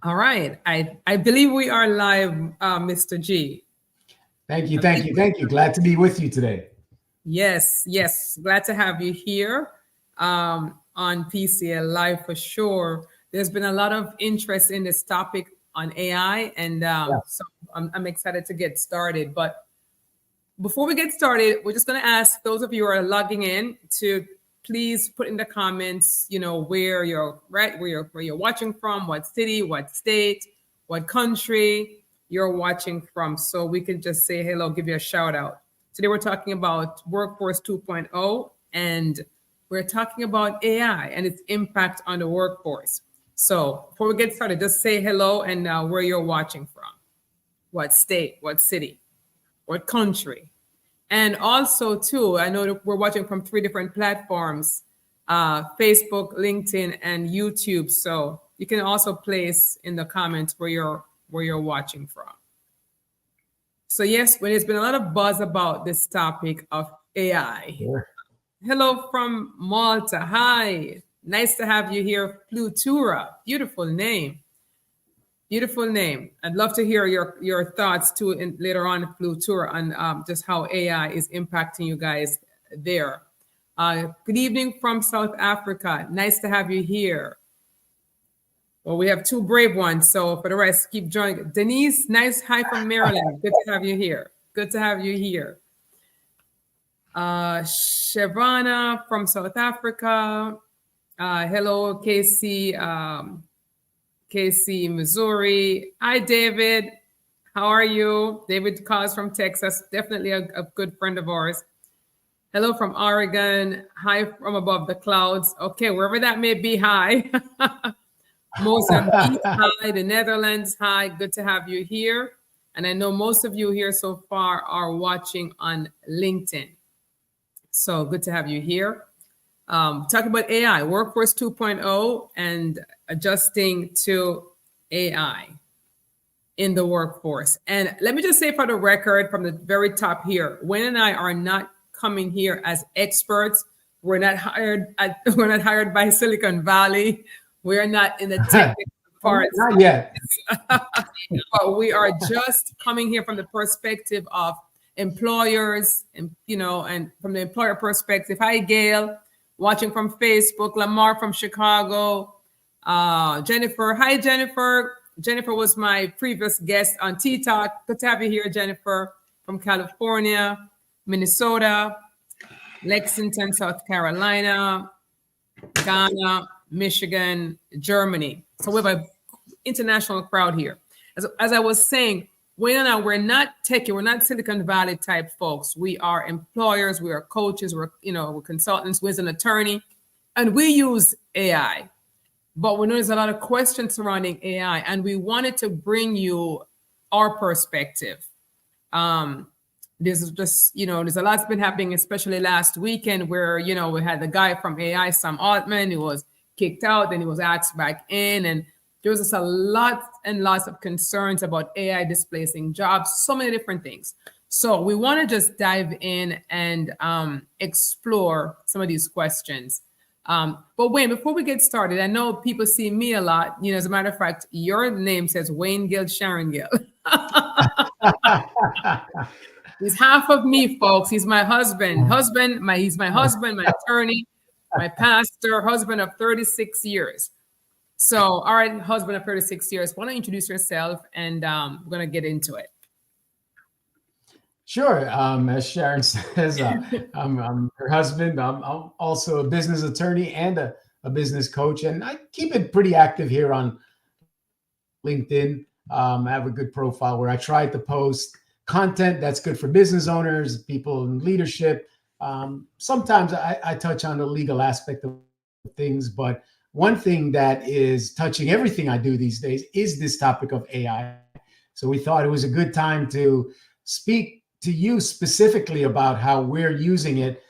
All right. I believe we are live, Mr. G. Thank you, I thank believe you, thank you. Glad to be with you today. yes, yes. Glad to have you here on PCL Live for sure. There's been a lot of interest in this topic on AI, and Yeah. so I'm excited to get started. But before we get started, we're just going to ask those of you who are logging in to please put in the comments, where you're right, where you're watching from, what city, what state, what country you're watching from, so we can just say hello, give you a shout out. Today we're talking about Workforce 2.0, and we're talking about AI and its impact on the workforce. So before we get started, just say hello and where you're watching from, what state, what city, what country. And also, too, I know that we're watching from three different platforms: Facebook, LinkedIn, and YouTube. So you can also place in the comments where you're watching from. So yes, when there's been a lot of buzz about this topic of AI. Sure. Hello from Malta. Hi. Nice to have you here, Plutura. Beautiful name. Beautiful name. I'd love to hear your thoughts too later on, Plutura, on just how AI is impacting you guys there. Good evening from South Africa. Nice to have you here. Well, we have two brave ones, so for the rest, keep joining. Denise, nice. Hi from Maryland. Good to have you here. Good to have you here. Shavana from South Africa. Hello, Casey. KC, Missouri. Hi, David. How are you? David calls from Texas. Definitely a good friend of ours. Hello from Oregon. Hi from above the clouds. Okay, wherever that may be, hi. Mozambique, hi. The Netherlands, hi. Good to have you here. And I know most of you here so far are watching on LinkedIn. So good to have you here. Talking about AI, Workforce 2.0, and adjusting to AI in the workforce. And let me just say for the record, from the very top here, Wayne and I are not coming here as experts. We're not hired we're not hired by Silicon Valley. We're not in the technical parts, Not yet. but we are just coming here from the perspective of employers, and from the employer perspective. Hi, Gail, watching from Facebook. Lamar from Chicago. Jennifer. Hi, Jennifer. Jennifer was my previous guest on T-Talk. Good to have you here, Jennifer, from California, Minnesota, Lexington, South Carolina, Ghana, Michigan, Germany. So we have an international crowd here. As I was saying, Wayne and I, we're not techie, we're not Silicon Valley type folks. We are employers, we are coaches, we're consultants, we're an attorney, and we use AI. But we know there's a lot of questions surrounding AI, and we wanted to bring you our perspective. There's just, there's a lot's been happening, especially last weekend, where, we had the guy from AI, Sam Altman, who was kicked out, then he was asked back in, and there was just a lot and lots of concerns about AI displacing jobs, so many different things. So we want to just dive in and explore some of these questions. But Wayne, before we get started, I know people see me a lot. As a matter of fact, your name says Wayne Gill, Sharon Gill. He's half of me, folks. He's my husband. He's my husband, my attorney, my pastor, husband of 36 years. So, all right, husband of 36 years. Why don't you introduce yourself, and we're going to get into it. Sure. As Sharon says, I'm her husband. I'm also a business attorney and a business coach, and I keep it pretty active here on LinkedIn. I have a good profile where I try to post content that's good for business owners, people in leadership. Sometimes I touch on the legal aspect of things, but one thing that is touching everything I do these days is this topic of AI. So we thought it was a good time to speak to you specifically about how we're using it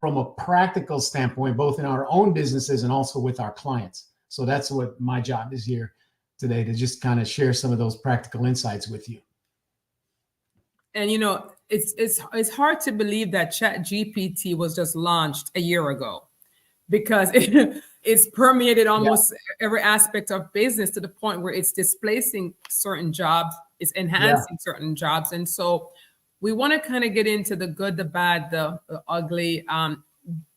from a practical standpoint, both in our own businesses and also with our clients. So that's what my job is here today, to just kind of share some of those practical insights with you. And it's hard to believe that Chat GPT was just launched a year ago, because it's permeated Yeah. almost every aspect of business to the point where it's displacing certain jobs, it's Yeah. enhancing certain jobs. And so we want to kind of get into the good, the bad, the ugly.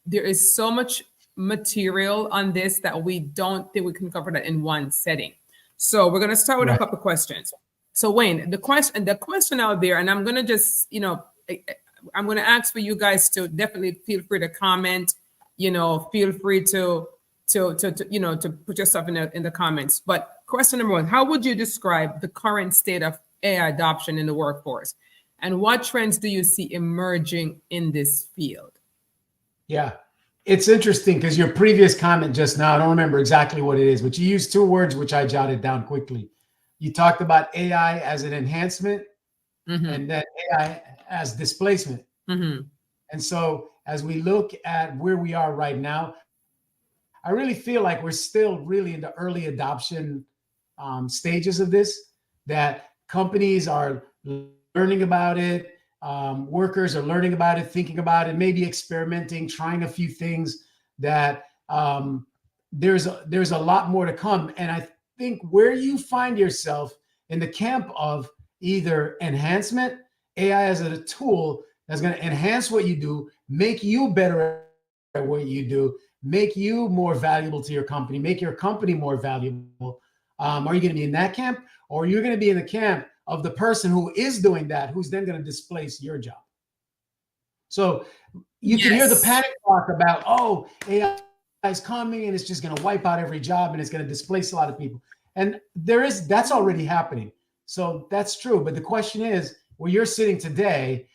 There is so much material on this that we don't think we can cover that in one setting. So we're going to start with a Right. couple of questions. So Wayne, the question out there, and I'm going to just, I'm going to ask for you guys to definitely feel free to comment, feel free to put yourself in the comments. But question number one, how would you describe the current state of AI adoption in the workforce? And what trends do you see emerging in this field? Yeah. It's interesting because your previous comment just now, I don't remember exactly what it is, but you used two words which I jotted down quickly. You talked about AI as an enhancement and then AI as displacement. And so as we look at where we are right now, I really feel like we're still really in the early adoption stages of this, that companies are learning about it. Workers are learning about it, thinking about it, maybe experimenting, trying a few things that there's a lot more to come. And I think where you find yourself in the camp of either enhancement, AI as a tool that's going to enhance what you do, make you better at what you do, make you more valuable to your company, make your company more valuable. Are you going to be in that camp, or you're going to be in the camp of the person who is doing that, who's then going to displace your job? So you can hear the panic talk about, oh, AI is coming and it's just going to wipe out every job and it's going to displace a lot of people. And that's already happening. So that's true. But the question is, where you're sitting today,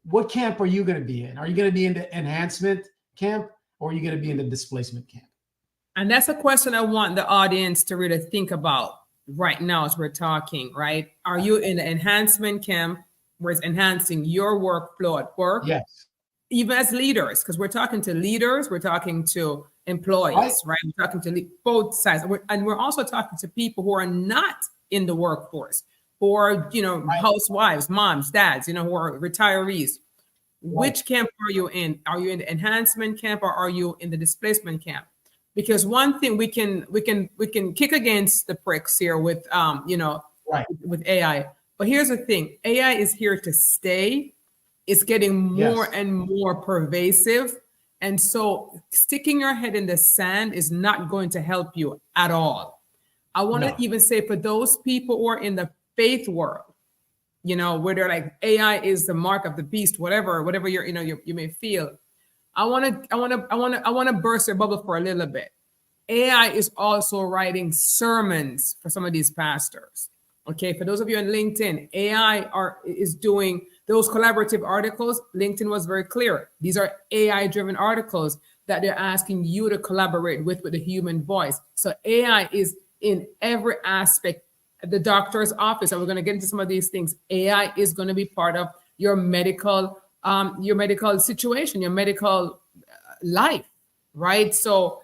what camp are you going to be in? Are you going to be in the enhancement camp, or are you going to be in the displacement camp? And that's a question I want the audience to really think about right now as we're talking, right? Are you in the enhancement camp where it's enhancing your workflow at work? Yes. Even as leaders, because we're talking to leaders, we're talking to employees, right? We're talking to both sides. And we're also talking to people who are not in the workforce, or, housewives, moms, dads, who are retirees. Which camp are you in? Are you in the enhancement camp, or are you in the displacement camp? Because one thing we can kick against the pricks here with with AI. But here's the thing: AI is here to stay. It's getting more and more pervasive, and so sticking your head in the sand is not going to help you at all. I want to even say, for those people who are in the faith world, where they're like, AI is the mark of the beast, whatever you may feel. I want to burst your bubble for a little bit. AI is also writing sermons for some of these pastors. Okay, for those of you on LinkedIn, AI is doing those collaborative articles. LinkedIn was very clear. These are AI-driven articles that they're asking you to collaborate with the human voice. So AI is in every aspect. At the doctor's office, and we're going to get into some of these things. AI is going to be part of your medical situation, your medical life, right? So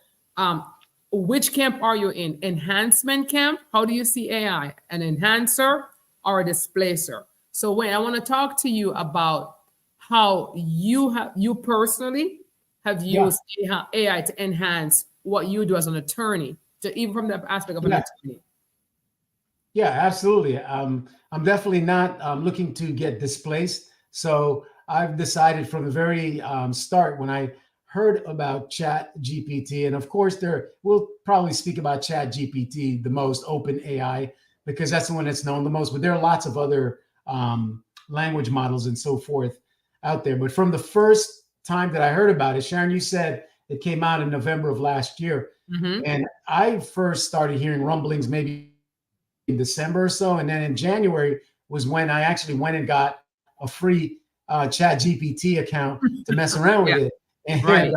which camp are you in? Enhancement camp? How do you see AI? An enhancer or a displacer? So Wayne, I want to talk to you about how you personally have used AI to enhance what you do as an attorney, even from the aspect of an attorney. Yeah, absolutely. I'm definitely not looking to get displaced. So I've decided from the very start, when I heard about Chat GPT, and of course we'll probably speak about Chat GPT, the most open AI, because that's the one that's known the most, but there are lots of other language models and so forth out there. But from the first time that I heard about it, Sharon, you said it came out in November of last year. And I first started hearing rumblings maybe in December or so. And then in January was when I actually went and got a free Chat GPT account to mess around with it. And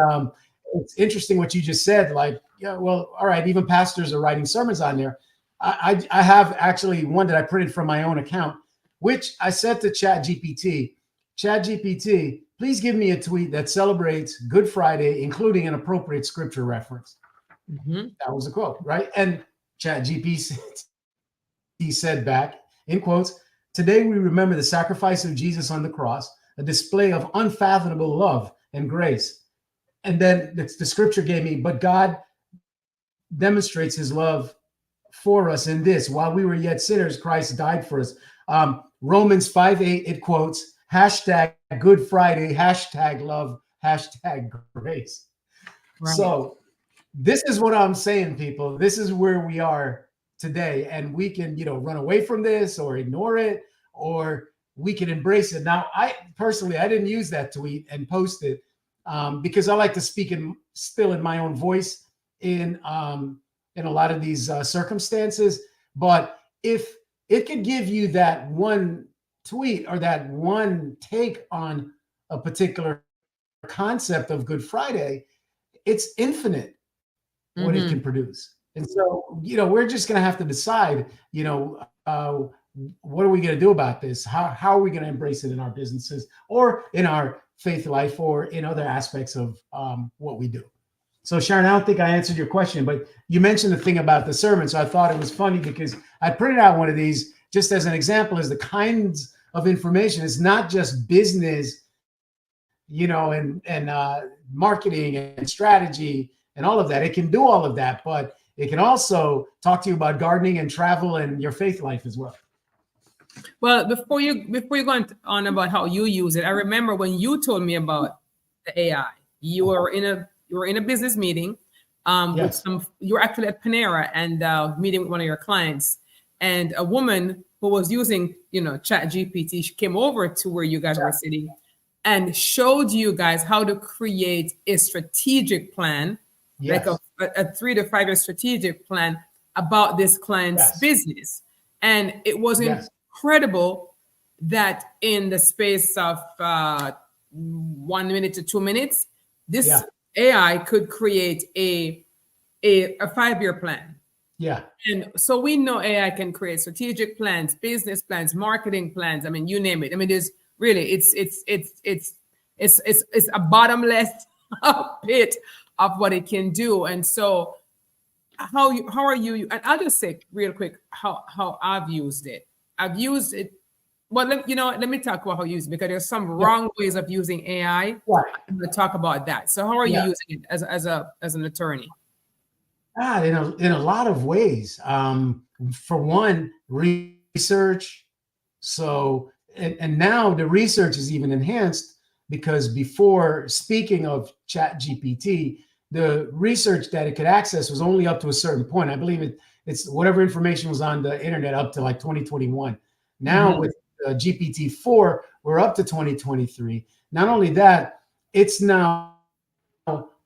it's interesting what you just said, like, well, all right, even pastors are writing sermons on there. I have actually one that I printed from my own account, which I said to Chat GPT, please give me a tweet that celebrates Good Friday, including an appropriate scripture reference. That was a quote, right? And Chat GPT he said back, in quotes, today we remember the sacrifice of Jesus on the cross, a display of unfathomable love and grace. And then the scripture gave me, but God demonstrates his love for us in this: while we were yet sinners, Christ died for us. Romans 5:8, it quotes, hashtag Good Friday, hashtag love, hashtag grace. Right. So this is what I'm saying, people. This is where we are today. And we can, run away from this or ignore it, or we can embrace it. Now, I didn't use that tweet and post it because I like to speak still in my own voice in a lot of these circumstances. But if it could give you that one tweet or that one take on a particular concept of Good Friday, it's infinite what it can produce. And so, we're just going to have to decide, what are we going to do about this? How are we going to embrace it in our businesses or in our faith life or in other aspects of what we do? So Sharon, I don't think I answered your question, but you mentioned the thing about the sermon. So I thought it was funny because I printed out one of these just as an example as the kinds of information. It's not just business, and marketing and strategy and all of that. It can do all of that, but it can also talk to you about gardening and travel and your faith life as well. Well, before you go on about how you use it, I remember when you told me about the AI. You were in a business meeting Yes. you were actually at Panera and meeting with one of your clients, and a woman who was using Chat GPT, she came over to where you guys were sitting and showed you guys how to create a strategic plan, Yes. like a 3 to 5 year strategic plan about this client's business. And it was incredible that in the space of 1 minute to 2 minutes, this AI could create a 5-year plan. Yeah. And so we know AI can create strategic plans, business plans, marketing plans. I mean, you name it. I mean, there's really, it's a bottomless pit of what it can do. And so how are you, and I'll just say real quick how I've used it. I've used it. Well, let me talk about how I use it, because there's some wrong ways of using AI. Right. I'm going to talk about that. So how are you using it as an attorney? In a lot of ways. For one, research. So, and now the research is even enhanced, because before, speaking of Chat GPT, the research that it could access was only up to a certain point. I believe it's whatever information was on the internet up to like 2021. Now with GPT-4, we're up to 2023. Not only that, it's now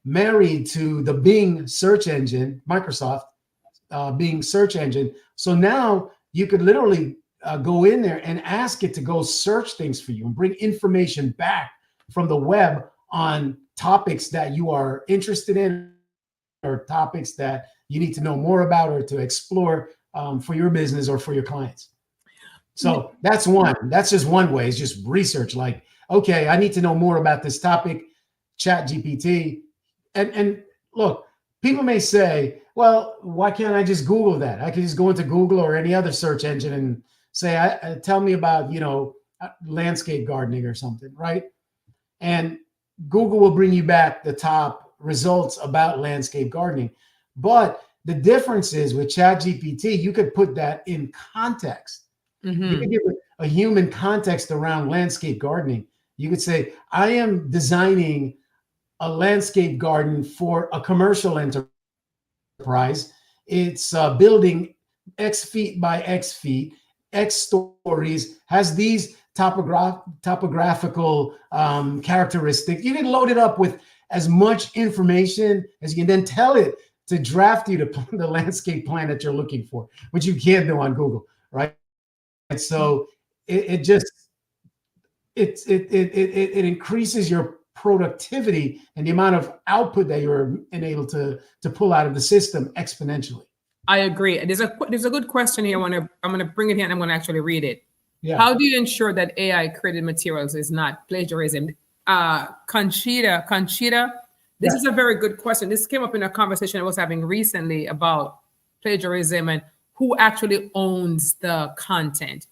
married to the Bing search engine, Microsoft Bing search engine. So now you could literally go in there and ask it to go search things for you and bring information back from the web on topics that you are interested in, or topics that you need to know more about or to explore for your business or for your clients. So that's one. That's just one way. It's just research. Like, okay, I need to know more about this topic. Chat GPT. And look, people may say, well, why can't I just Google that? I can just go into Google or any other search engine and say, tell me about, landscape gardening or something, right? And Google will bring you back the top results about landscape gardening. But the difference is with ChatGPT, you could put that in context. You could give a human context around landscape gardening. You could say, I am designing a landscape garden for a commercial enterprise. It's building X feet by X feet, X stories, has these topographical characteristics. You can load it up with as much information as you can, then tell it to draft you the landscape plan that you're looking for, which you can't do on Google, right? And so it increases your productivity and the amount of output that you're able to pull out of the system exponentially. I agree. There's a good question here. I'm going to bring it here and I'm going to actually read it. Yeah. How do you ensure that AI created materials is not plagiarism? Conchita, this is a very good question. This came up in a conversation I was having recently about plagiarism and who actually owns the content.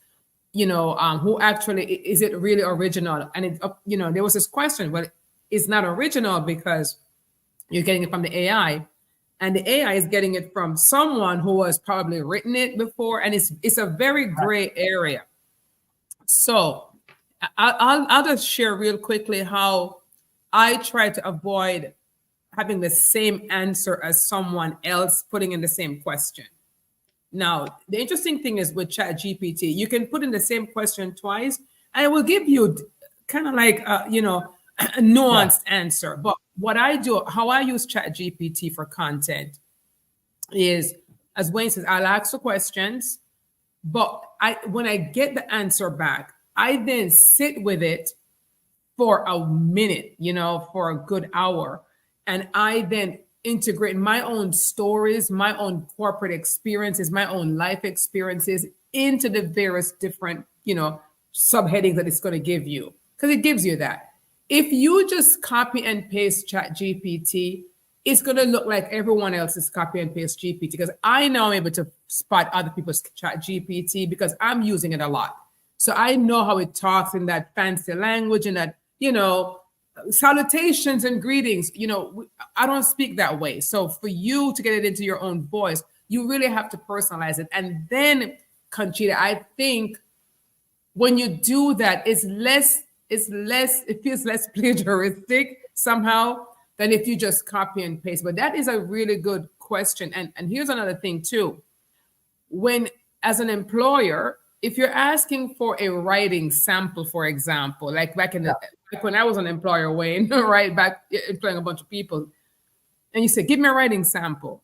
Who actually, is it really original? And there was this question, well, it's not original because you're getting it from the AI. and the AI is getting it from someone who has probably written it before, and it's a very gray area. So I'll just share real quickly how I try to avoid having the same answer as someone else putting in the same question. Now, the interesting thing is with ChatGPT, you can put in the same question twice, and it will give you kind of like a nuanced answer. But what I do, how I use ChatGPT for content is, as Wayne says, I'll ask the questions, but when I get the answer back, I then sit with it for a minute, for a good hour, and I then integrate my own stories, my own corporate experiences, my own life experiences into the various different, subheadings that it's going to give you, because it gives you that. If you just copy and paste ChatGPT, it's going to look like everyone else's copy and paste GPT, because I know I'm able to spot other people's ChatGPT because I'm using it a lot. So I know how it talks in that fancy language and that, salutations and greetings. I don't speak that way. So for you to get it into your own voice, you really have to personalize it. And then, Conchita, I think when you do that, it feels less plagiaristic somehow than if you just copy and paste. But that is a really good question. And here's another thing too. When, as an employer, if you're asking for a writing sample, for example, like back when I was an employer, Wayne, right, back employing a bunch of people, and you say, give me a writing sample.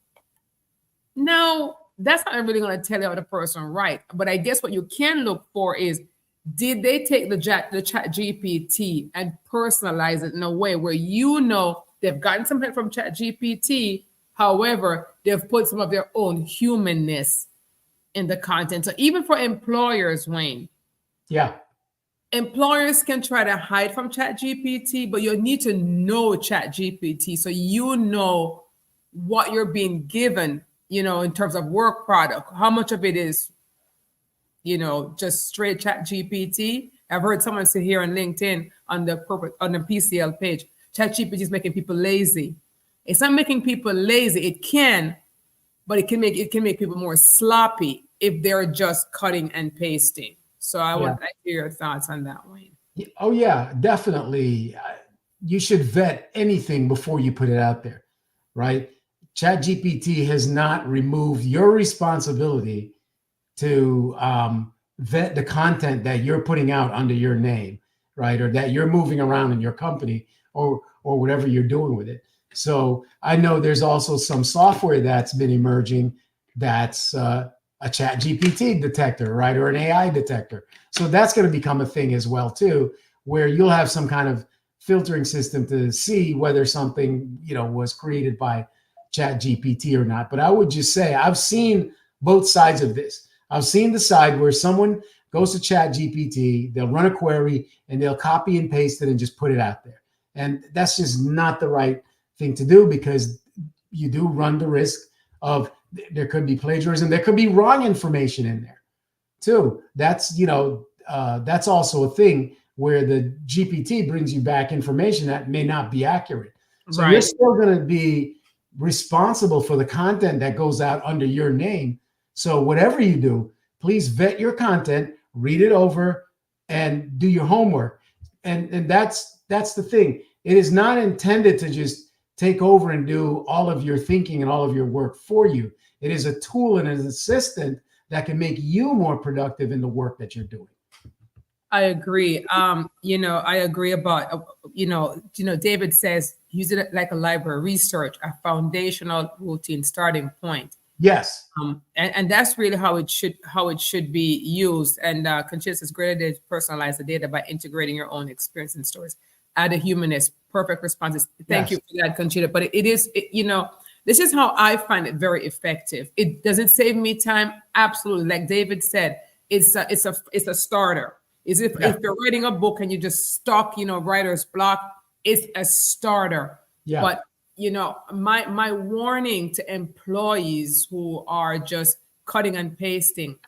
No, that's not really going to tell you how the person write. But I guess what you can look for is, did they take the chat GPT and personalize it in a way where they've gotten something from chat GPT, however, they've put some of their own humanness in the content. So even for employers, Wayne. Yeah. Employers can try to hide from chat GPT, but you need to know chat GPT so you know what you're being given, in terms of work product, how much of it is, just straight chat GPT. I've heard someone say here on LinkedIn on the PCL page, chat GPT is making people lazy. It's not making people lazy. It can, but it can make people more sloppy if they're just cutting and pasting. So I would like to hear your thoughts on that, Wayne. Oh yeah, definitely. You should vet anything before you put it out there, right? ChatGPT has not removed your responsibility to vet the content that you're putting out under your name, right? Or that you're moving around in your company or whatever you're doing with it. So I know there's also some software that's been emerging that's a chat GPT detector, right? Or an AI detector. So that's going to become a thing as well too, where you'll have some kind of filtering system to see whether something, was created by chat GPT or not. But I would just say, I've seen both sides of this. I've seen the side where someone goes to chat GPT, they'll run a query and they'll copy and paste it and just put it out there. And that's just not the right thing to do, because you do run the risk of there could be plagiarism. There could be wrong information in there too. That's, that's also a thing where the GPT brings you back information that may not be accurate. So you're still going to be responsible for the content that goes out under your name. So whatever you do, please vet your content, read it over, and do your homework. And that's the thing. It is not intended to just take over and do all of your thinking and all of your work for you. It is a tool and an assistant that can make you more productive in the work that you're doing. I agree. I agree about, David says, use it like a library, research, a foundational routine starting point. Yes. And that's really how it should be used. And Conchita says, great idea to personalize the data by integrating your own experience and stories. Add a humanist, perfect responses. Thank you for that, Conchita. But this is how I find it very effective. Does it save me time? Absolutely. Like David said, it's a starter. If you're writing a book and you just stuck, writer's block, it's a starter. Yeah. But my warning to employees who are just cutting and pasting,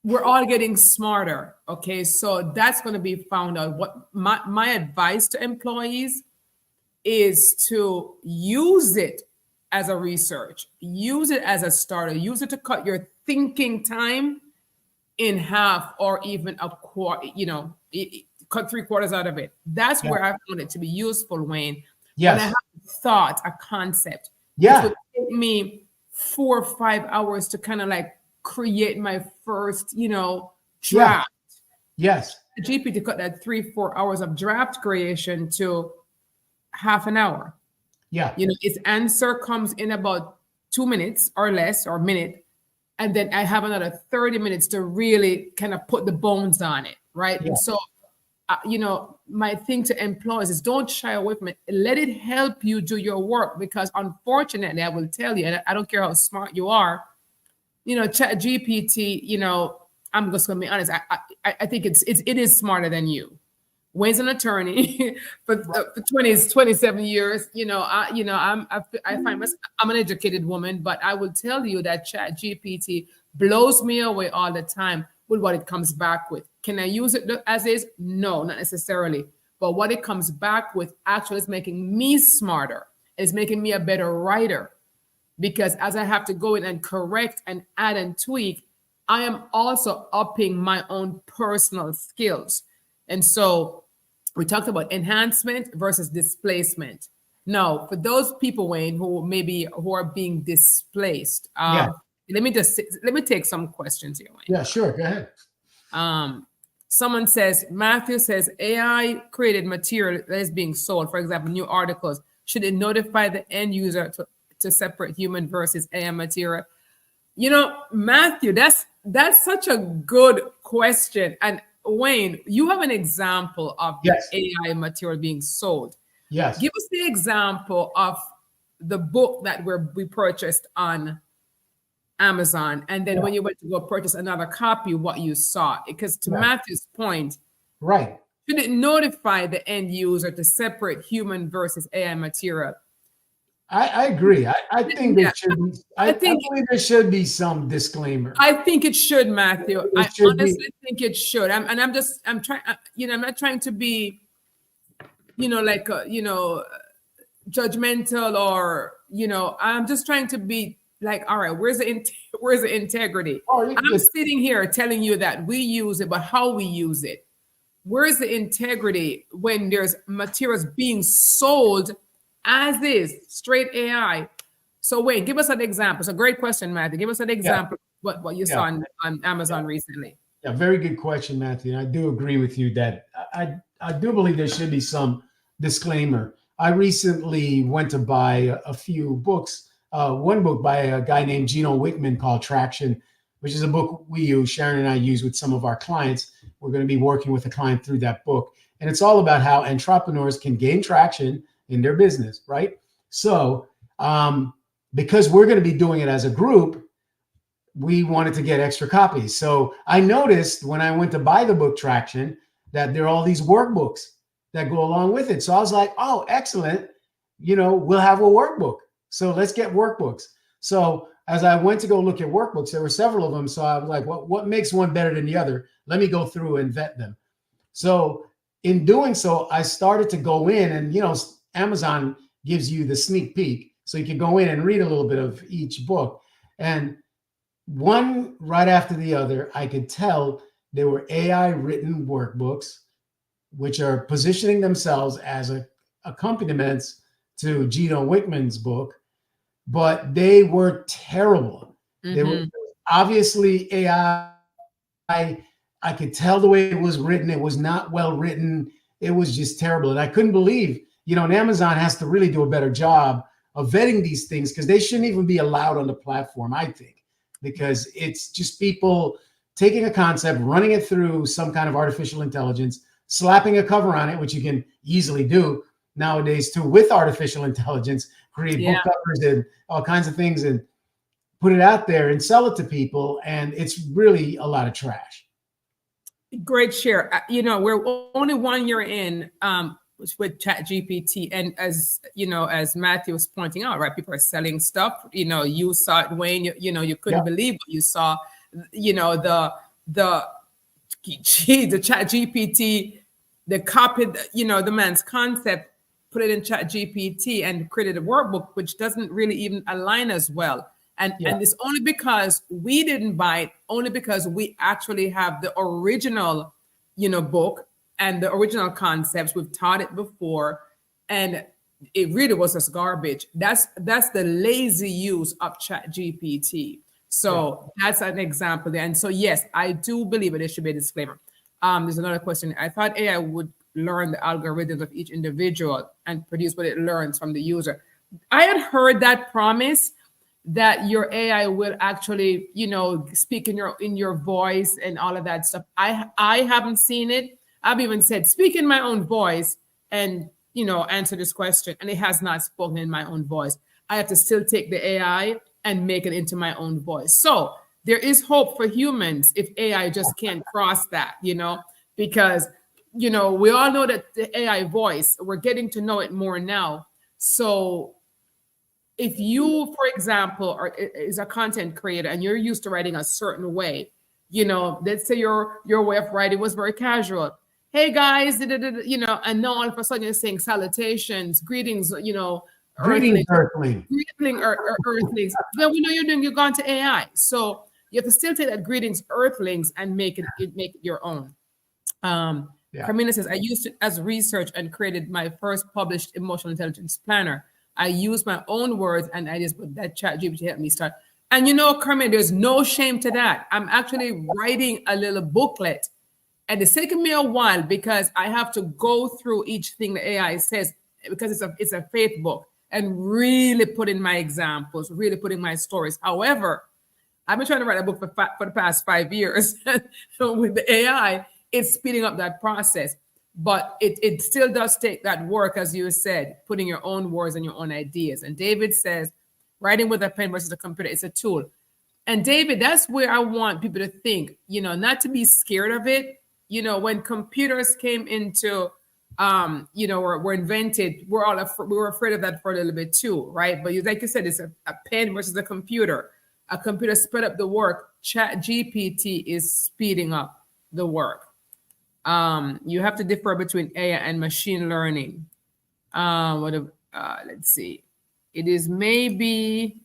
we're all getting smarter. Okay. So that's going to be found out. What my advice to employees is to use it as a research. Use it as a starter. Use it to cut your thinking time in half or even a quarter, cut 3/4 out of it. That's Yeah. where I found it to be useful, Wayne. When I Yes. have a thought, a concept, it Yeah. would take me 4 or 5 hours to kind of like create my first, Yeah. draft. Yes. The GPT cut that 3-4 hours of draft creation to half an hour. Yeah. Its answer comes in about 2 minutes or less, or minute, and then I have another 30 minutes to really kind of put the bones on it, right? Yeah. And so, my thing to employees is don't shy away from it. Let it help you do your work, because unfortunately, I will tell you, and I don't care how smart you are, Chat GPT, I'm just going to be honest. I think it is smarter than you. Wayne's an attorney for 27 years. I find myself, I'm an educated woman, but I will tell you that Chat GPT blows me away all the time with what it comes back with. Can I use it as is? No, not necessarily. But what it comes back with actually is making me smarter. It's making me a better writer, because as I have to go in and correct and add and tweak, I am also upping my own personal skills. And so we talked about enhancement versus displacement. Now, for those people, Wayne, who are being displaced, Yeah. let me take some questions here, Wayne. Yeah. Sure. Go ahead. Someone says, Matthew says, AI created material that is being sold, for example, new articles. Should it notify the end user to separate human versus AI material? Matthew, that's such a good question. And Wayne, you have an example of Yes. the AI material being sold. Yes. Give us the example of the book that we purchased on Amazon, and then when you went to go purchase another copy, what you saw. Because to Matthew's point, Right. should it notify the end user to separate human versus AI material? I agree. I think there should be. I think- believe there should be some disclaimer. I think it should, Matthew. I should be. honestly think it should. I'm trying. I'm not trying to be, judgmental, or I'm just trying to be like, all right, where's the integrity? I'm sitting here telling you that we use it, but how we use it. Where's the integrity when there's materials being sold as is, straight AI? So Wayne, give us an example. It's a great question, Matthew. Give us an example of what you saw on Amazon recently. Yeah, very good question, Matthew. And I do agree with you that I do believe there should be some disclaimer. I recently went to buy a few books. One book by a guy named Gino Wickman called Traction, which is a book we use, Sharon and I use with some of our clients. We're going to be working with a client through that book. And it's all about how entrepreneurs can gain traction in their business, right? So because we're going to be doing it as a group, we wanted to get extra copies. So I noticed when I went to buy the book Traction that there are all these workbooks that go along with it. So I was like, oh, excellent. We'll have a workbook. So let's get workbooks. So as I went to go look at workbooks, there were several of them. So I was like, what makes one better than the other? Let me go through and vet them. So in doing so, I started to go in, and, Amazon gives you the sneak peek. So you can go in and read a little bit of each book. And one right after the other, I could tell there were AI written workbooks, which are positioning themselves as accompaniments to Gino Wickman's book, but they were terrible. Mm-hmm. They were obviously AI. I could tell the way it was written. It was not well written. It was just terrible. And I couldn't believe, and Amazon has to really do a better job of vetting these things, because they shouldn't even be allowed on the platform, I think, because it's just people taking a concept, running it through some kind of artificial intelligence, slapping a cover on it, which you can easily do nowadays too with artificial intelligence, create book covers and all kinds of things and put it out there and sell it to people. And it's really a lot of trash. Great share. We're only 1 year in with Chat GPT, and as Matthew was pointing out, right, people are selling stuff. You saw it, Wayne. You couldn't believe what you saw. The Chat GPT, the copied, the man's concept, put it in Chat GPT and created a workbook, which doesn't really even align as well. And it's only because we didn't buy it, only because we actually have the original, book and the original concepts. We've taught it before, and it really was just garbage. That's the lazy use of Chat GPT. So that's an example there. And so, yes, I do believe it. There should be a disclaimer. There's another question. I thought AI would learn the algorithms of each individual and produce what it learns from the user. I had heard that promise that your AI will actually, speak in your voice and all of that stuff. I haven't seen it. I've even said, speak in my own voice and, answer this question. And it has not spoken in my own voice. I have to still take the AI and make it into my own voice. So there is hope for humans if AI just can't cross that, because, we all know that the AI voice, we're getting to know it more now. So if you, for example, is a content creator and you're used to writing a certain way, let's say your way of writing was very casual. Hey guys, and now all of a sudden you're saying salutations, greetings, Greetings, Earthling. Earthlings. Then we know you've gone to AI. So you have to still take that greetings, Earthlings, and make it your own. Carmina says, I used it as research and created my first published emotional intelligence planner. I use my own words and ideas, but that Chat GPT helped me start. And Carmen, there's no shame to that. I'm actually writing a little booklet, and it's taken me a while because I have to go through each thing the AI says, because it's a faith book, and really put in my examples, really put in my stories. However, I've been trying to write a book for the past 5 years. So with the AI, it's speeding up that process. But it still does take that work, as you said, putting your own words and your own ideas. And David says, writing with a pen versus a computer, it's a tool. And David, that's where I want people to think, not to be scared of it. When computers came into, were invented, we were afraid of that for a little bit too, right? But like you said, it's a pen versus a computer. A computer sped up the work. Chat GPT is speeding up the work. You have to differ between AI and machine learning. Let's see. It is maybe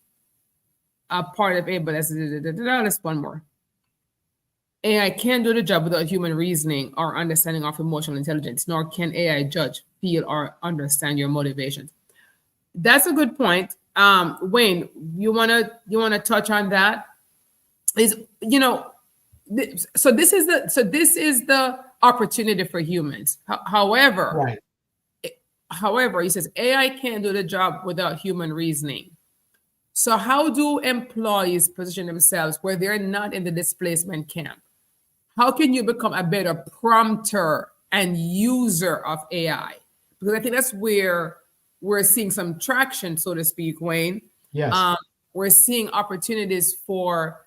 a part of AI, but let's one more. AI can't do the job without human reasoning or understanding of emotional intelligence, nor can AI judge, feel, or understand your motivations. That's a good point. Wayne, you wanna touch on that? So this is the opportunity for humans. However, he says AI can't do the job without human reasoning. So how do employees position themselves where they're not in the displacement camp? How can you become a better prompter and user of AI? Because I think that's where we're seeing some traction, so to speak, Wayne. Yes. We're seeing opportunities for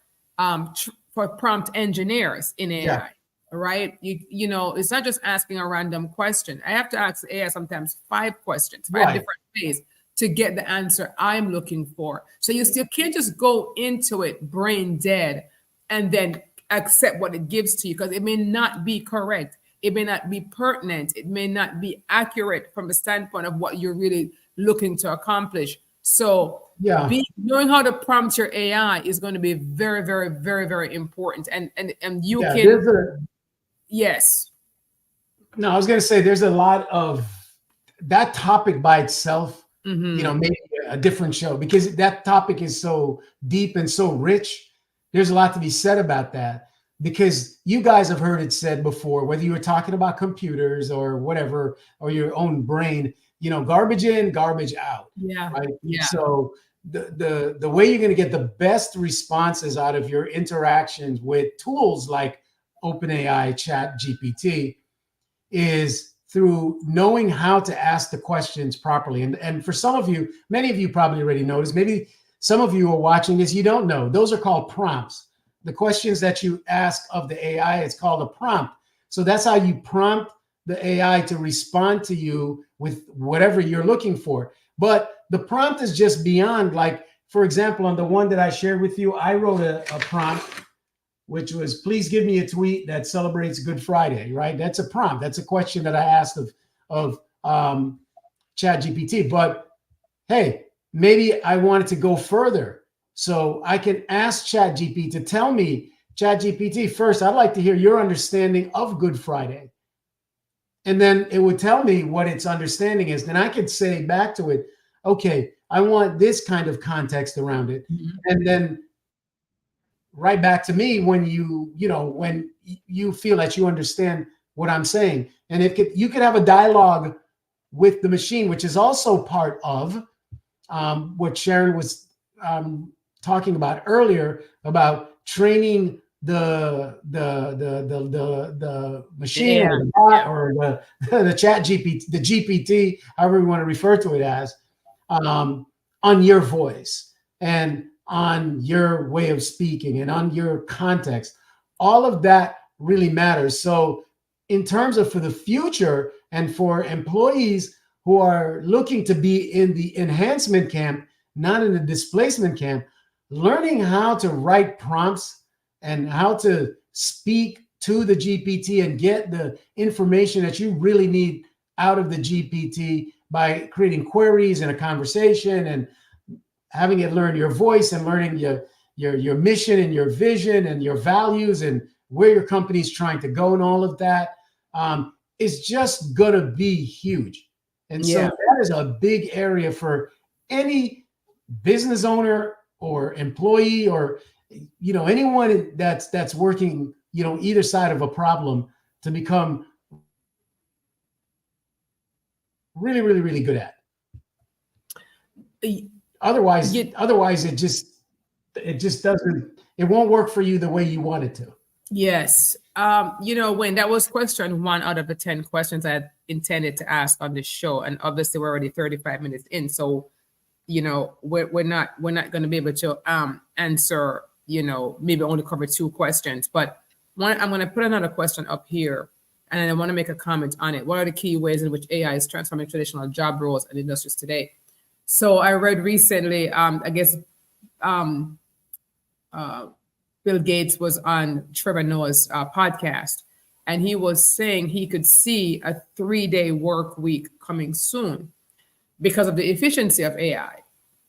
prompt engineers in AI, right? It's not just asking a random question. I have to ask AI sometimes 5 questions, 5 different ways to get the answer I'm looking for. So you still can't just go into it brain dead and then accept what it gives to you, because it may not be correct. It may not be pertinent. It may not be accurate from the standpoint of what you're really looking to accomplish. So knowing how to prompt your AI is going to be very, very, very, very important. And you can. Yes. No, I was going to say there's a lot of that topic by itself, maybe a different show, because that topic is so deep and so rich. There's a lot to be said about that, because you guys have heard it said before, whether you were talking about computers or whatever, or your own brain, garbage in, garbage out. Yeah. Right. Yeah. So the way you're going to get the best responses out of your interactions with tools like OpenAI, Chat GPT, is through knowing how to ask the questions properly. And for some of you, many of you probably already noticed, maybe some of you are watching this, you don't know. Those are called prompts. The questions that you ask of the AI, it's called a prompt. So that's how you prompt the AI to respond to you with whatever you're looking for. But the prompt is just beyond, like, for example, on the one that I shared with you, I wrote a prompt, which was, please give me a tweet that celebrates Good Friday, right? That's a prompt. That's a question that I asked of ChatGPT. But hey, maybe I wanted to go further. So I can ask ChatGPT to tell me, ChatGPT, first, I'd like to hear your understanding of Good Friday. And then it would tell me what its understanding is. Then I could say back to it, okay, I want this kind of context around it. Mhm. And then right back to me when when you feel that you understand what I'm saying. And you could have a dialogue with the machine, which is also part of what Sharon was talking about earlier about training the machine Yeah. or the bot or the chat GPT, the GPT, however we want to refer to it as, on your voice and on your way of speaking and on your context. All of that really matters. So in terms of for the future and for employees who are looking to be in the enhancement camp, not in the displacement camp, learning how to write prompts and how to speak to the GPT and get the information that you really need out of the GPT by creating queries and a conversation and having it learn your voice and learning your mission and your vision and your values and where your company's trying to go and all of that is just gonna be huge. And so Yeah. that is a big area for any business owner or employee or anyone that's working either side of a problem to become really, really, really good at. Otherwise it won't work for you the way you want it to. Yes. When that was question 1 out of the 10 questions I had intended to ask on this show, and obviously we're already 35 minutes in, so we're not going to be able to answer, maybe only cover 2 questions. But I'm going to put another question up here, and I want to make a comment on it. What are the key ways in which AI is transforming traditional job roles and industries today? So I read recently, Bill Gates was on Trevor Noah's podcast, and he was saying he could see a 3-day work week coming soon because of the efficiency of AI.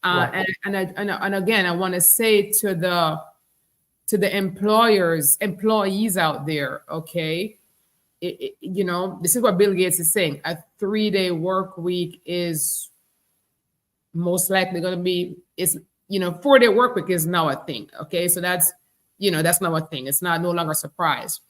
Right. And again, I want to say to the employees out there, okay, this is what Bill Gates is saying. A 3-day work week is most likely going to be 4-day work week is now a thing. Okay, so that's now a thing. It's no longer a surprise.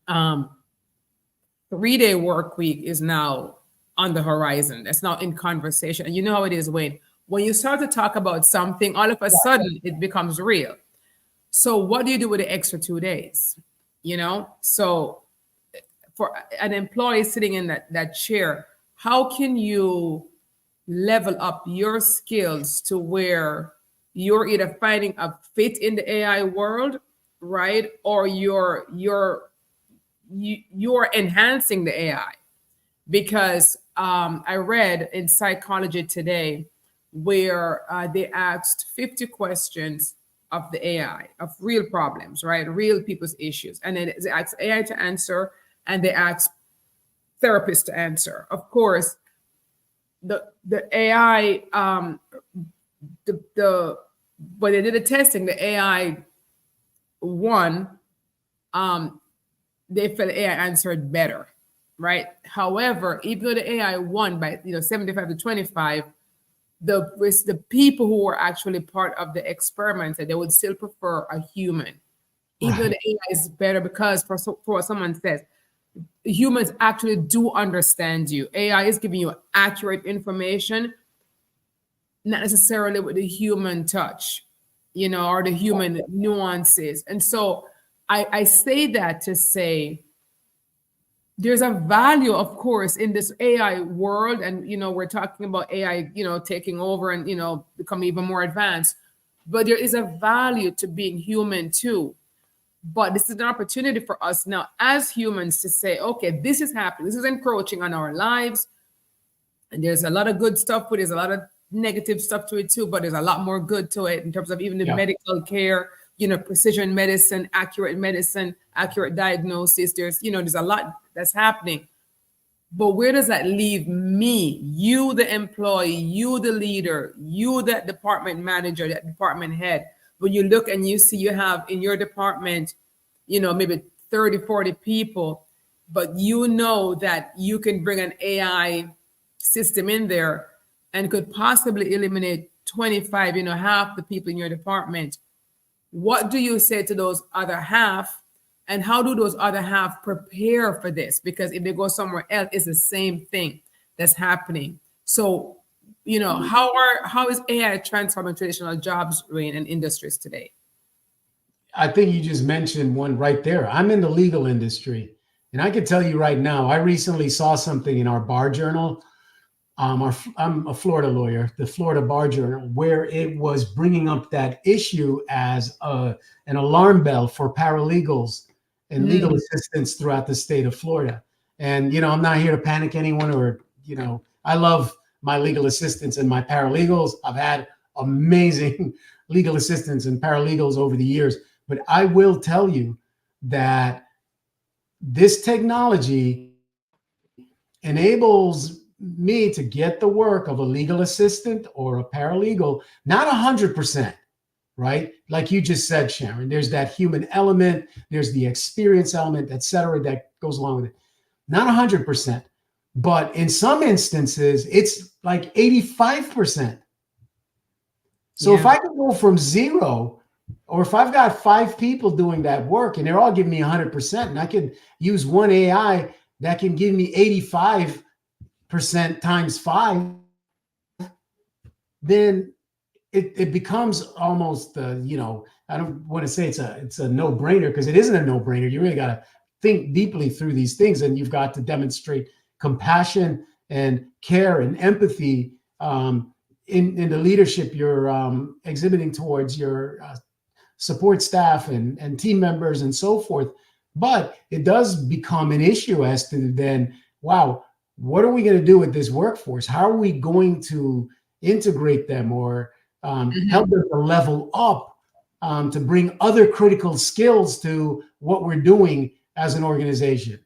3-day work week is now on the horizon. That's now in conversation. And you know how it is when you start to talk about something, all of a sudden it becomes real. So what do you do with the extra 2 days? So for an employee sitting in that chair, how can you level up your skills to where you're either finding a fit in the AI world, right? Or you're enhancing the AI. Because I read in Psychology Today where they asked 50 questions of the AI, of real problems, right? Real people's issues. And then they asked AI to answer, and they asked therapists to answer. Of course, the AI, when they did the testing, the AI won. They felt the AI answered better, right? However, even though the AI won by 75 to 25, the people who were actually part of the experiment said they would still prefer a human, even though the AI is better, because for what someone says, humans actually do understand you. AI is giving you accurate information, not necessarily with the human touch, or the human nuances. And so I say that to say there's a value, of course, in this AI world. And, we're talking about AI, taking over and, become even more advanced. But there is a value to being human too. But this is an opportunity for us now as humans to say, okay, this is happening. This is encroaching on our lives. And there's a lot of good stuff, but there's a lot of negative stuff to it too. But there's a lot more good to it in terms of even the medical care, precision medicine, accurate diagnosis. There's a lot that's happening. But where does that leave me, you, the employee, you, the leader, you, that department manager, that department head? When you look and you see you have in your department, maybe 30, 40 people, but you know that you can bring an AI system in there and could possibly eliminate 25, half the people in your department. What do you say to those other half? And how do those other half prepare for this? Because if they go somewhere else, it's the same thing that's happening. So, how is AI transforming traditional jobs and industries today? I think you just mentioned one right there. I'm in the legal industry, and I can tell you right now, I recently saw something in our bar journal. I'm a Florida lawyer, the Florida Bar Journal, where it was bringing up that issue as an alarm bell for paralegals and legal assistants throughout the state of Florida. And, I'm not here to panic anyone or, I love my legal assistants and my paralegals. I've had amazing legal assistants and paralegals over the years. But I will tell you that this technology enables me to get the work of a legal assistant or a paralegal, not 100%, right? Like you just said, Sharon, there's that human element, there's the experience element, et cetera, that goes along with it. Not 100%, but in some instances, it's like 85%. So if I can go from zero, or if I've got 5 people doing that work and they're all giving me 100%, and I can use one AI that can give me 85% times 5, then it becomes almost, I don't want to say it's a no-brainer, because it isn't a no-brainer. You really got to think deeply through these things, and you've got to demonstrate compassion and care and empathy in the leadership you're exhibiting towards your support staff and team members and so forth. But it does become an issue as to then, wow, what are we going to do with this workforce? How are we going to integrate them or help them to level up, to bring other critical skills to what we're doing as an organization?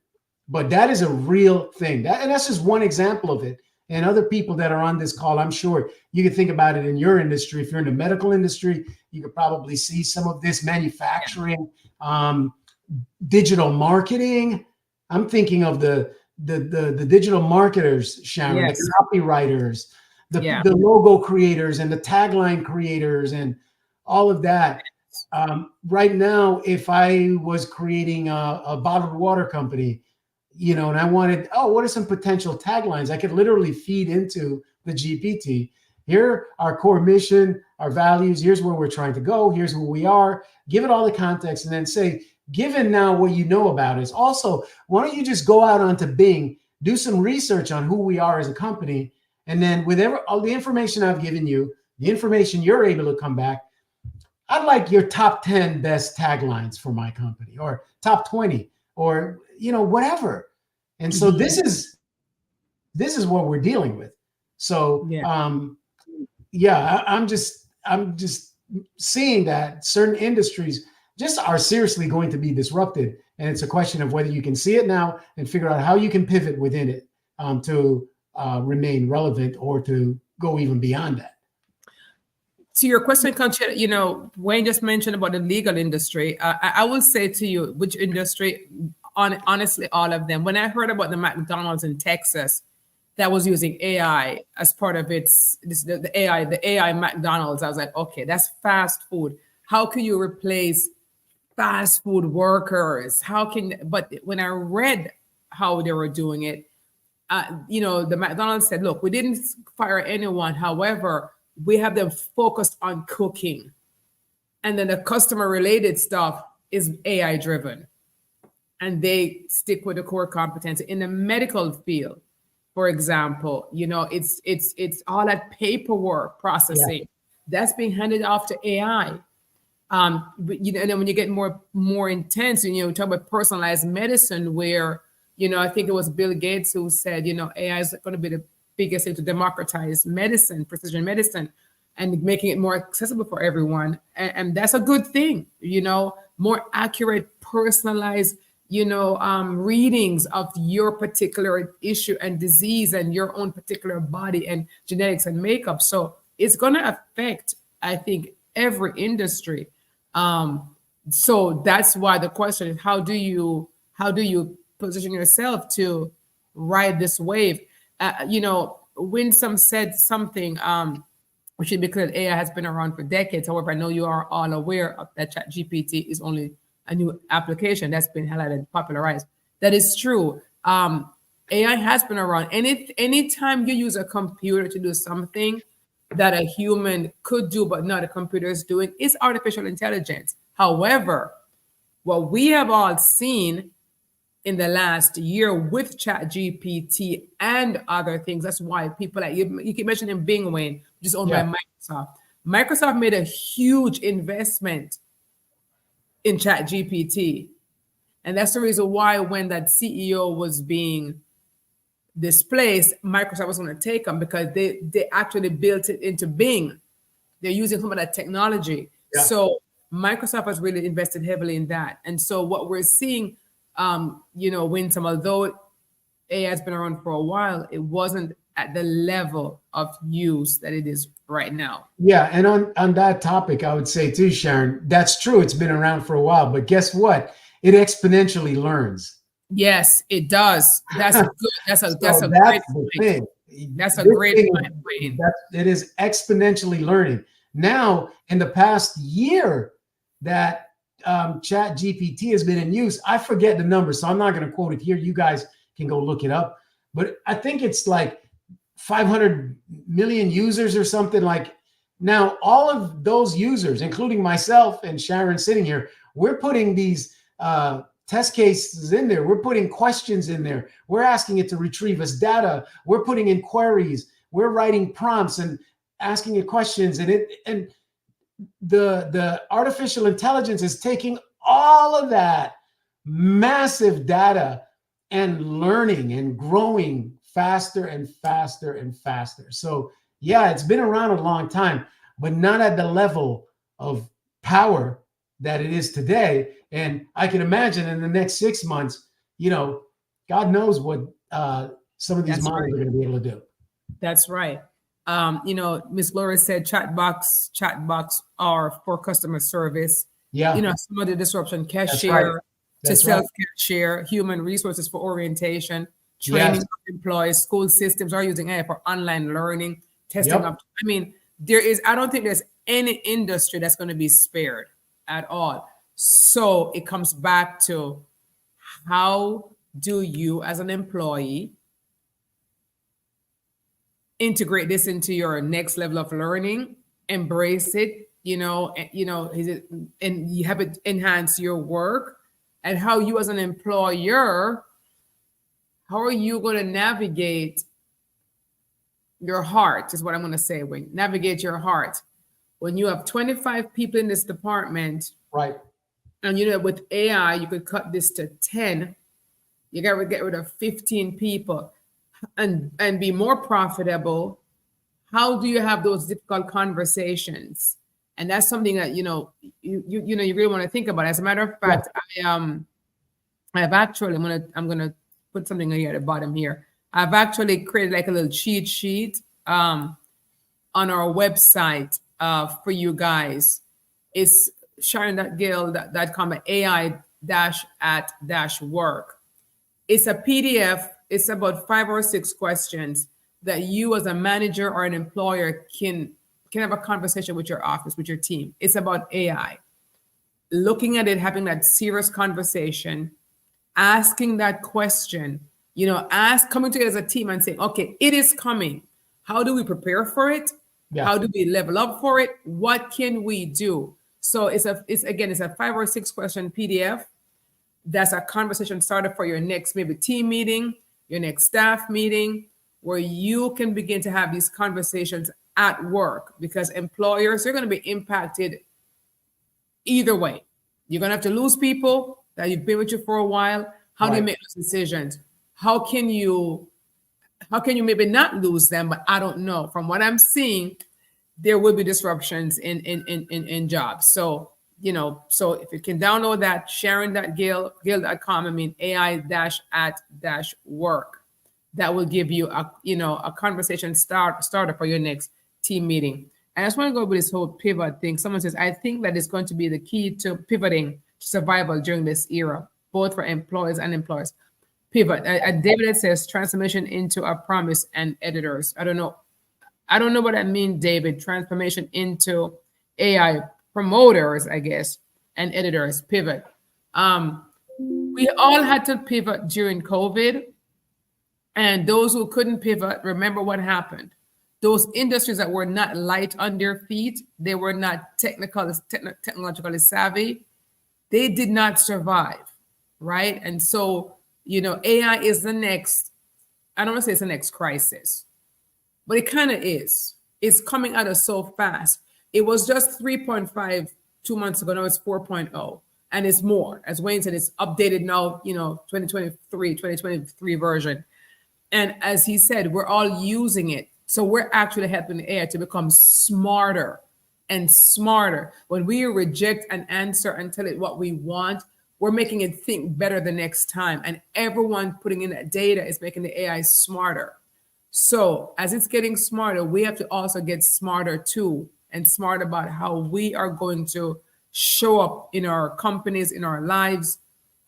But that is a real thing. And that's just one example of it. And other people that are on this call, I'm sure you can think about it in your industry. If you're in the medical industry, you could probably see some of this manufacturing, digital marketing. I'm thinking of the digital marketers, Sharon, the copywriters, the logo creators and the tagline creators and all of that. Right now, if I was creating a bottled water company, and I wanted, what are some potential taglines? I could literally feed into the GPT. Here, our core mission, our values, here's where we're trying to go, here's who we are, give it all the context, and then say, given now what you know about us, also, why don't you just go out onto Bing, do some research on who we are as a company, and then with all the information I've given you, the information you're able to come back, I'd like your top 10 best taglines for my company, or top 20, or whatever. And so this is what we're dealing with. So I'm just seeing that certain industries just are seriously going to be disrupted, and it's a question of whether you can see it now and figure out how you can pivot within it to remain relevant or to go even beyond that. To your question, Conchita, Wayne just mentioned about the legal industry. I will say to you, which industry? Honestly, all of them. When I heard about the McDonald's in Texas that was using AI as part of the AI McDonald's, I was like, okay, that's fast food. How can you replace fast food workers? But when I read how they were doing it, the McDonald's said, look, we didn't fire anyone. However, we have them focused on cooking. And then the customer related stuff is AI driven. And they stick with the core competency in the medical field. For example, it's all that paperwork processing that's being handed off to AI. And then when you get more intense, talk about personalized medicine, where I think it was Bill Gates who said, AI is going to be the biggest thing to democratize medicine, precision medicine, and making it more accessible for everyone. And that's a good thing, more accurate, personalized readings of your particular issue and disease and your own particular body and genetics and makeup. So it's going to affect, I think, every industry. So that's why the question is, how do you position yourself to ride this wave? Winsome said something, which should be clear, AI has been around for decades. However, I know you are all aware of that ChatGPT is only a new application that's been highlighted, popularized. That is true. AI has been around. Anytime you use a computer to do something that a human could do, but not a computer is doing, is artificial intelligence. However, what we have all seen in the last year with ChatGPT and other things, that's why people like you keep mentioning Bing, Wayne, which is owned by Microsoft. Microsoft made a huge investment in ChatGPT. And that's the reason why when that CEO was being displaced, Microsoft was going to take them, because they actually built it into Bing. They're using some of that technology. Yeah. So Microsoft has really invested heavily in that. And so what we're seeing, Winsome, although AI has been around for a while, it wasn't at the level of use that it is right now. Yeah, and on that topic, I would say too, Sharon, that's true. It's been around for a while, but guess what? It exponentially learns. Yes, it does. That's good. That's a great point. That's a great point. It is exponentially learning. Now, in the past year that ChatGPT has been in use, I forget the number, so I'm not going to quote it here. You guys can go look it up. But I think it's like 500 million users or something. Like, now all of those users, including myself and Sharon sitting here, we're putting these test cases in there. We're putting questions in there. We're asking it to retrieve us data. We're putting in queries. We're writing prompts and asking it questions. And the artificial intelligence is taking all of that massive data and learning and growing faster and faster and faster. So yeah, it's been around a long time, but not at the level of power that it is today. And I can imagine in the next 6 months, God knows what some of these models are going to be able to do. That's right. Ms. Gloria said chatbots are for customer service. Yeah. Some of the disruption, cashier to self-cashier, human resources for orientation, training of employees, school systems are using AI for online learning, testing up. I mean, I don't think there's any industry that's going to be spared at all. So it comes back to, how do you as an employee integrate this into your next level of learning, embrace it, and you have it enhance your work, and how you as an employer, how are you going to navigate your heart is what I'm going to say. When navigate your heart, when you have 25 people in this department, right? And with AI, you could cut this to 10. You got to get rid of 15 people and be more profitable. How do you have those difficult conversations? And that's something that you really want to think about. As a matter of fact, I have actually I'm gonna put something here at the bottom here. I've actually created like a little cheat sheet on our website for you guys. It's sharon.gill.com AI-at-work. It's a PDF. It's about 5 or 6 questions that you as a manager or an employer can have a conversation with your office, with your team. It's about AI. Looking at it, having that serious conversation, asking that question, coming together as a team and saying, okay, it is coming. How do we prepare for it? Yeah. How do we level up for it? What can we do? So it's a 5 or 6 question PDF. That's a conversation starter for your next maybe team meeting, your next staff meeting, where you can begin to have these conversations at work, because employers are going to be impacted either way. You're going to have to lose people that you've been with you for a while. How do you make those decisions? How can you maybe not lose them? But I don't know. From what I'm seeing, there will be disruptions in jobs. So so if you can download that, Sharon.Gill.com, I mean, AI-at-work. That will give you a conversation starter for your next team meeting. And I just want to go with this whole pivot thing. Someone says, I think that is going to be the key to pivoting to survival during this era, both for employees and employers. Pivot. David says transformation into a promise and editors. I don't know what that means, David. Transformation into AI promoters, I guess, and editors. Pivot. We all had to pivot during COVID. And those who couldn't pivot, remember what happened. Those industries that were not light on their feet, they were not technologically savvy, they did not survive, right? And so, AI is the next, I don't want to say it's the next crisis, but it kind of is. It's coming at us so fast. It was just 3.5 2 months ago. Now it's 4.0. And it's more. As Wayne said, it's updated now, 2023 version. And as he said, we're all using it. So we're actually helping the AI to become smarter and smarter. When we reject an answer and tell it what we want, we're making it think better the next time. And everyone putting in that data is making the AI smarter. So as it's getting smarter, we have to also get smarter too, and smart about how we are going to show up in our companies, in our lives.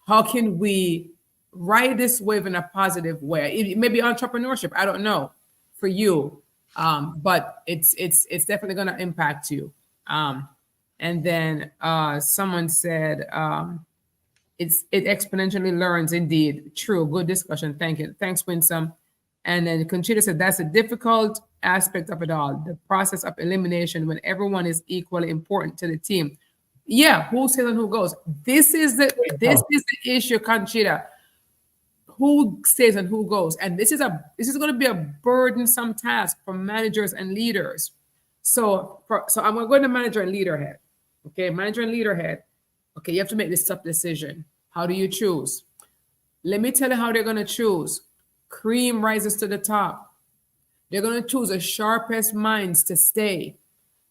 How can we ride this wave in a positive way? It may be entrepreneurship, I don't know, for you, but it's definitely going to impact you. And then someone said it exponentially learns. Indeed, true. Good discussion. Thank you. Thanks, Winsome. And then Conchita said that's a difficult aspect of it all, the process of elimination when everyone is equally important to the team. Yeah, who says and who goes? This is the issue, Conchita. Who stays and who goes? And this is going to be a burdensome task for managers and leaders. So I'm going to go to manager and leader head. Okay, manager and leader head. Okay, you have to make this tough decision. How do you choose? Let me tell you how they're going to choose. Cream rises to the top. They're going to choose the sharpest minds to stay.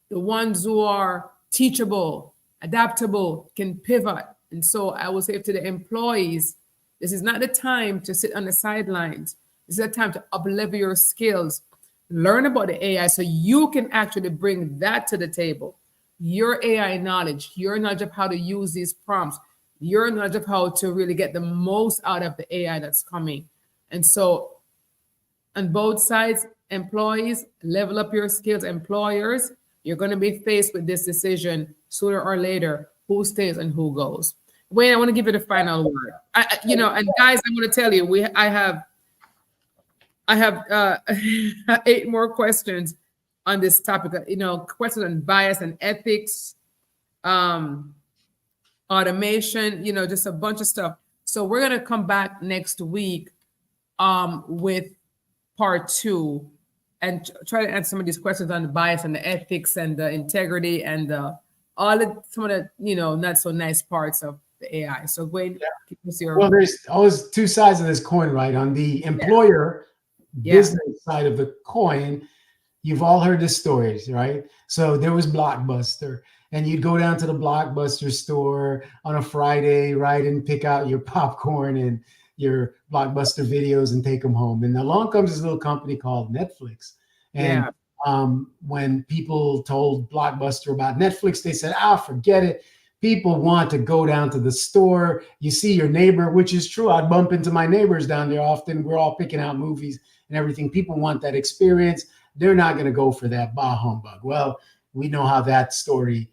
The ones who are teachable, adaptable, can pivot. And so I will say to the employees, this is not the time to sit on the sidelines. This is the time to up-level your skills, learn about the AI so you can actually bring that to the table. Your AI knowledge, your knowledge of how to use these prompts, your knowledge of how to really get the most out of the AI that's coming. And so on both sides, employees, level up your skills. Employers, you're going to be faced with this decision sooner or later, who stays and who goes. Wayne, I want to give you the final word. And guys, I'm going to tell you, I have 8 more questions on this topic. Questions on bias and ethics, automation. Just a bunch of stuff. So we're going to come back next week with part 2 and try to answer some of these questions on the bias and the ethics and the integrity and some of the not so nice parts of the AI. So Wayne, well, there's always 2 sides of this coin, right? On the employer business side of the coin, you've all heard the stories, right? So there was Blockbuster, and you'd go down to the Blockbuster store on a Friday, right, and pick out your popcorn and your Blockbuster videos and take them home. And along comes this little company called Netflix. And when people told Blockbuster about Netflix, they said, forget it. People want to go down to the store. You see your neighbor, which is true. I bump into my neighbors down there often. We're all picking out movies and everything. People want that experience. They're not going to go for that bah humbug. Well, we know how that story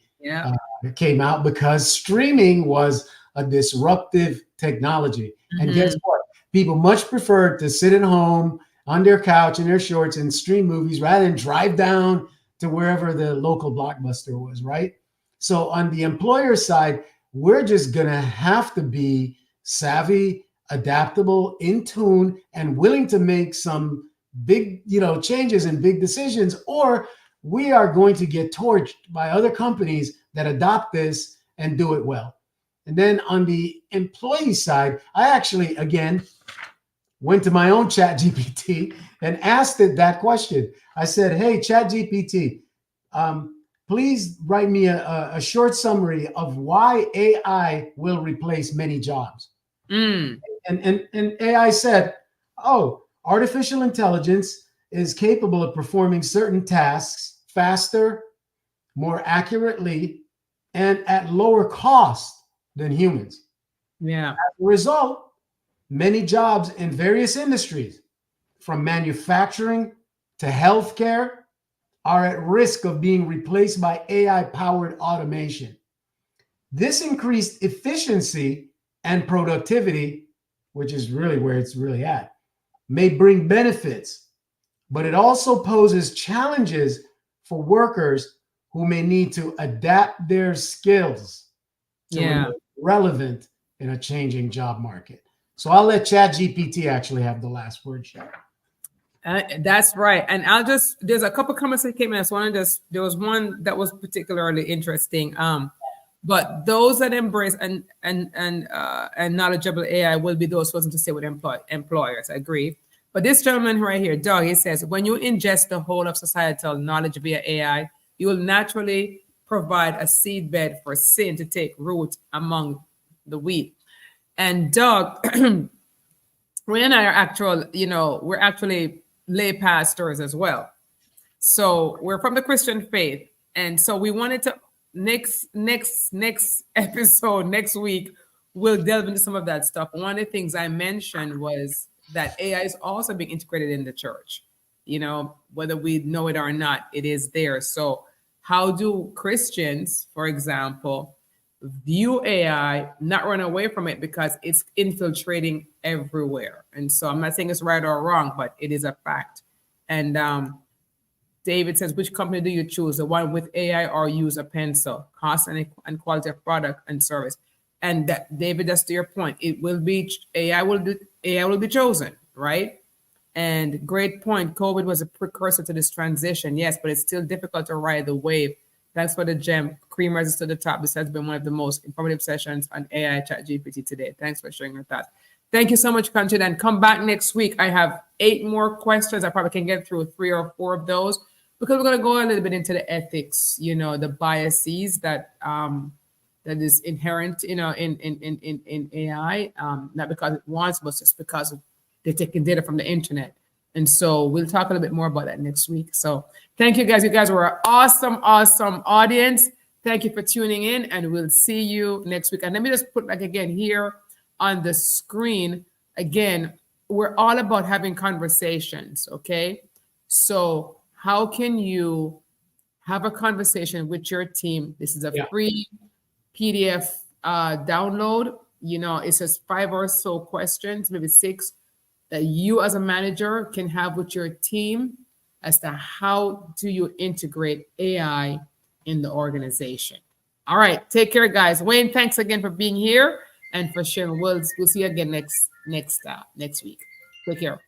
came out, because streaming was a disruptive technology. Mm-hmm. And guess what? People much prefer to sit at home on their couch in their shorts and stream movies rather than drive down to wherever the local Blockbuster was, right? So on the employer side, we're just going to have to be savvy, adaptable, in tune, and willing to make some big, changes and big decisions, or we are going to get torched by other companies that adopt this and do it well. And then on the employee side, I actually, again, went to my own ChatGPT and asked it that question. I said, hey, ChatGPT, please write me a short summary of why AI will replace many jobs. Mm. And AI said, oh, artificial intelligence is capable of performing certain tasks faster, more accurately, and at lower cost than humans. Yeah. As a result, many jobs in various industries, from manufacturing to healthcare, are at risk of being replaced by AI-powered automation. This increased efficiency and productivity, which is really where it's really at, may bring benefits, but it also poses challenges for workers who may need to adapt their skills to Yeah. remain relevant in a changing job market. So I'll let ChatGPT actually have the last word, Sharon. That's right. And there's a couple comments that came in. So there was one that was particularly interesting. But those that embrace and knowledgeable AI will be those who to say with employers. I agree. But this gentleman right here, Doug, he says, when you ingest the whole of societal knowledge via AI, you will naturally provide a seedbed for sin to take root among the wheat. And Doug, Ray and I are we're actually lay pastors as well. So we're from the Christian faith. And so we wanted to next episode, next week, we'll delve into some of that stuff. One of the things I mentioned was that AI is also being integrated in the church. Whether we know it or not, it is there. So how do Christians, for example, view AI, not run away from it because it's infiltrating everywhere? And so I'm not saying it's right or wrong, but it is a fact. And David says, which company do you choose? The one with AI or use a pencil? Cost and quality of product and service. And David, that's to your point. It will be AI will be chosen, right? And great point. COVID was a precursor to this transition. Yes, but it's still difficult to ride the wave. Thanks for the gem. Cream rises to the top. This has been one of the most informative sessions on AI ChatGPT today. Thanks for sharing your thoughts. Thank you so much, Conchita. And come back next week. I have 8 more questions. I probably can get through 3 or 4 of those because we're going to go a little bit into the ethics, the biases that is inherent, in AI, not because it wants, but just because they're taking data from the internet. And so we'll talk a little bit more about that next week. So thank you, guys. You guys were an awesome, awesome audience. Thank you for tuning in, and we'll see you next week. And let me just put back again here on the screen. Again, we're all about having conversations, okay? So how can you have a conversation with your team? This is a free PDF download. It says 5 or so questions, maybe 6, that you as a manager can have with your team as to how do you integrate AI in the organization. All right, take care, guys. Wayne, thanks again for being here and for sharing. We'll see you again next week. Take care.